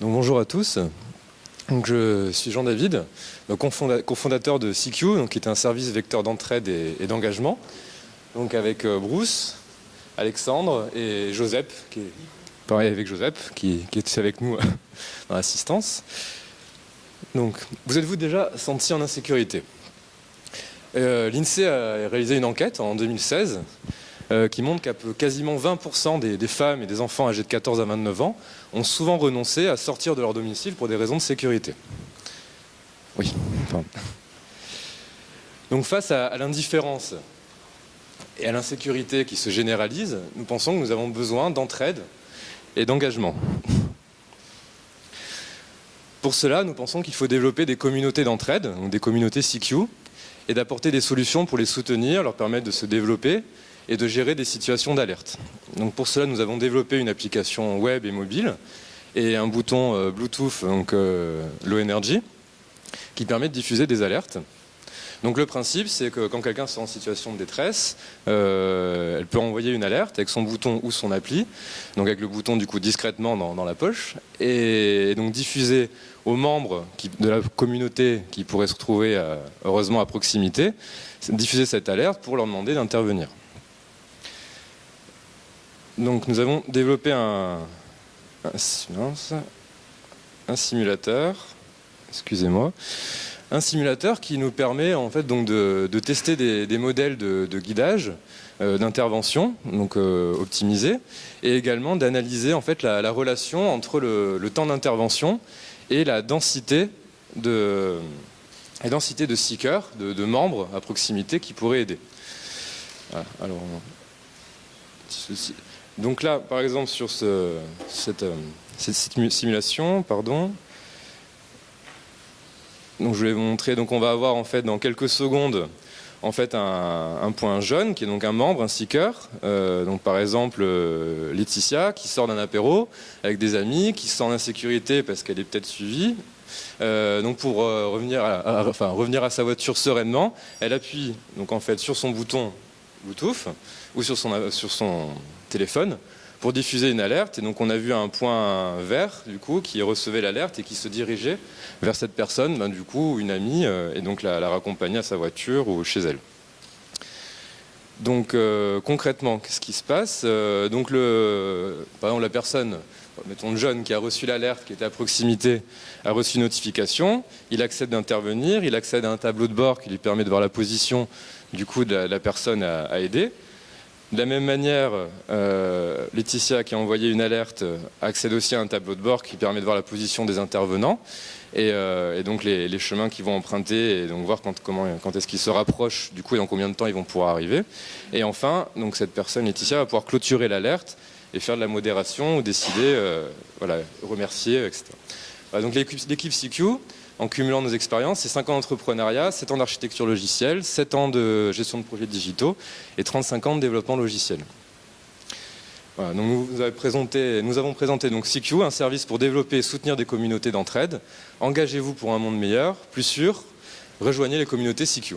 Donc, bonjour à tous. Donc, je suis Jean-David, cofondateur de CQ, donc, qui est un service vecteur d'entraide et d'engagement. Donc avec Bruce, Alexandre et Joseph, qui est ici avec nous dans l'assistance. Donc, vous êtes-vous déjà senti en insécurité? L'INSEE a réalisé une enquête en 2016 qui montre qu'à quasiment 20% des femmes et des enfants âgés de 14 à 29 ans ont souvent renoncé à sortir de leur domicile pour des raisons de sécurité. Oui, pardon. Donc face à l'indifférence et à l'insécurité qui se généralise, nous pensons que nous avons besoin d'entraide et d'engagement. Pour cela, nous pensons qu'il faut développer des communautés d'entraide, donc des communautés CQ, et d'apporter des solutions pour les soutenir, leur permettre de se développer et de gérer des situations d'alerte. Donc pour cela, nous avons développé une application web et mobile et un bouton Bluetooth, donc Low Energy, qui permet de diffuser des alertes. Donc le principe, c'est que quand quelqu'un est en situation de détresse, elle peut envoyer une alerte avec son bouton ou son appli, donc avec le bouton du coup discrètement dans la poche, et donc diffuser aux membres de la communauté qui pourraient se retrouver heureusement à proximité, diffuser cette alerte pour leur demander d'intervenir. Donc nous avons développé un simulateur, excusez-moi, un simulateur qui nous permet en fait donc de tester des modèles de guidage, d'intervention, donc optimisés, et également d'analyser en fait la relation entre le temps d'intervention et la densité de seekers, de membres à proximité qui pourraient aider. Voilà, alors, donc là, par exemple, sur cette simulation, donc je vais vous montrer. Donc on va avoir en fait dans quelques secondes en fait un point jaune qui est donc un membre, un seeker. Donc par exemple Laetitia qui sort d'un apéro avec des amis, qui se sent en insécurité parce qu'elle est peut-être suivie. Donc pour revenir à sa voiture sereinement, elle appuie donc en fait sur son bouton Bluetooth ou sur son téléphone pour diffuser une alerte. Et donc on a vu un point vert du coup qui recevait l'alerte et qui se dirigeait vers cette personne, du coup une amie, et donc la raccompagnait à sa voiture ou chez elle. Donc concrètement, qu'est-ce qui se passe? Donc par exemple la personne, mettons le jeune qui a reçu l'alerte, qui était à proximité, a reçu une notification, il accepte d'intervenir, il accède à un tableau de bord qui lui permet de voir la position du coup de la personne à aider. De la même manière, Laetitia qui a envoyé une alerte accède aussi à un tableau de bord qui permet de voir la position des intervenants et donc les chemins qu'ils vont emprunter et donc voir quand est-ce qu'ils se rapprochent du coup et dans combien de temps ils vont pouvoir arriver. Et enfin, donc cette personne, Laetitia, va pouvoir clôturer l'alerte et faire de la modération ou décider, remercier, etc. Voilà, donc l'équipe CQ, en cumulant nos expériences, c'est 5 ans d'entrepreneuriat, 7 ans d'architecture logicielle, 7 ans de gestion de projets digitaux et 35 ans de développement logiciel. Voilà, donc nous avons présenté donc CQ, un service pour développer et soutenir des communautés d'entraide. Engagez-vous pour un monde meilleur, plus sûr, rejoignez les communautés CQ.